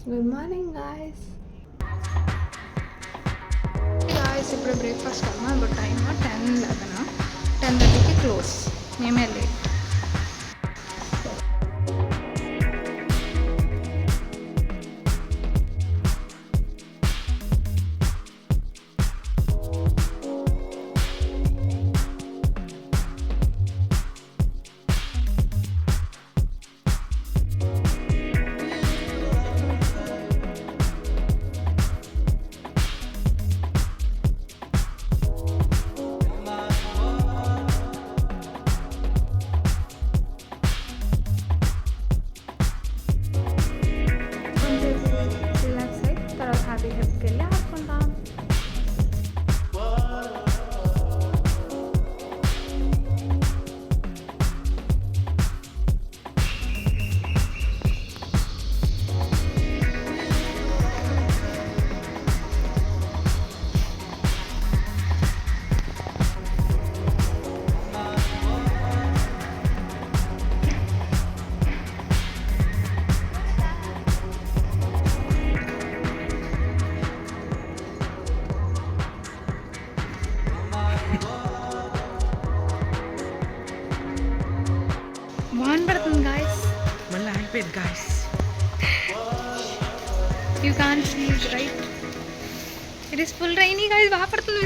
Good morning guys. Guys ఇప్పుడు breakfast అమ్మా. ఇప్పుడు టైమ్ 10:11, 10:30కి క్లోజ్. మేమే లేట్. రిలాక్స్ అయ్యి తర్వాత హ్యాపీ హెల్ప్కి వెళ్ళి ఆడుకుంటాం. వాన్ పడుతుంది గాయస్. మళ్ళీ అయిపోయింది guys. You can't see it right. It is full rainy guys. బాగా పడుతుంది.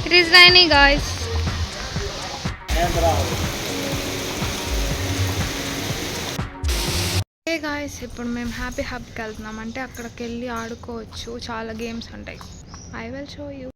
It is rainy guys. Hey guys ఇప్పుడు మేము హ్యాపీ హబ్కి వెళ్తున్నాం. అంటే అక్కడికి వెళ్ళి ఆడుకోవచ్చు. చాలా గేమ్స్ ఉంటాయి. I will show you.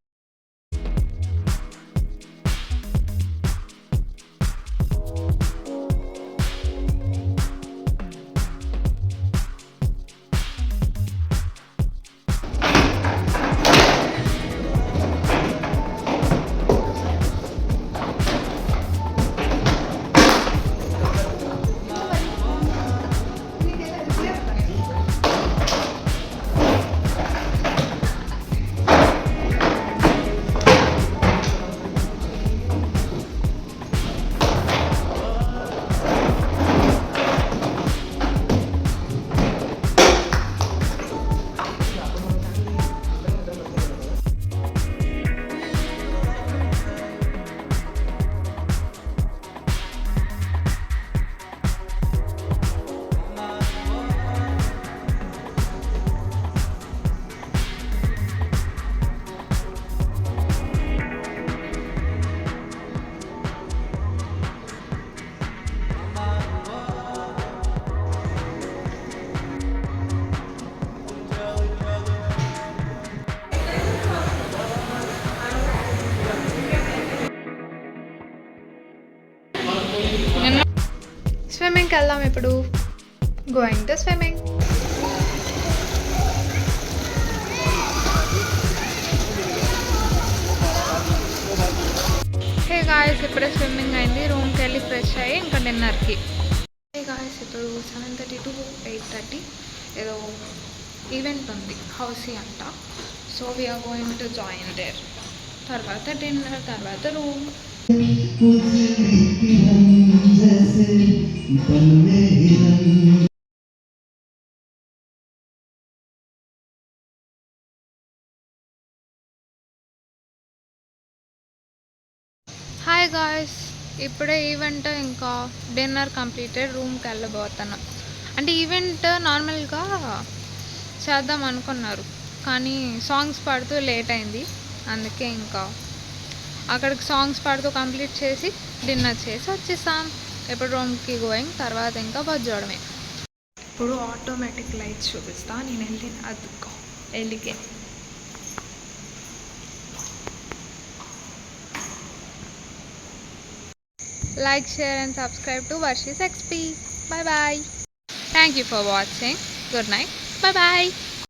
స్విమ్మింగ్కి వెళ్దాం ఇప్పుడు. Going to swimming. Hey guys ఇప్పుడే స్విమ్మింగ్ అయింది. రూమ్కి వెళ్ళి ఫ్రెష్ అయ్యి ఇంకా డిన్నర్కి. హే గాయస్ ఇప్పుడు 7:30 to 8:30 ఏదో ఈవెంట్ ఉంది, హౌసీ అంట. So we're going to join there. తర్వాత డిన్నర్, తర్వాత రూమ్. హాయ్ గాయస్ ఇప్పుడే ఈవెంట్ ఇంకా డిన్నర్ కంప్లీటెడ్. రూమ్కి వెళ్ళబోతున్నాం. అంటే ఈవెంట్ నార్మల్గా చేద్దాం అనుకున్నారు కానీ సాంగ్స్ పాడుతూ లేట్ అయింది. అందుకే ఇంకా అక్కడికి సాంగ్స్ పాడుతూ కంప్లీట్ చేసి డిన్నర్ చేసి వచ్చేసాం. ఇప్పుడు రూమ్కి గోయింగ్. తర్వాత ఇంకా బజ్జోడమే. ఇప్పుడు ఆటోమేటిక్ లైట్స్ చూపిస్తా. నేను వెళ్ళిన అదుకో వెళ్ళికే. Like, share and subscribe to Varshi's XP. Bye bye. Thank you for watching. Good night. Bye bye.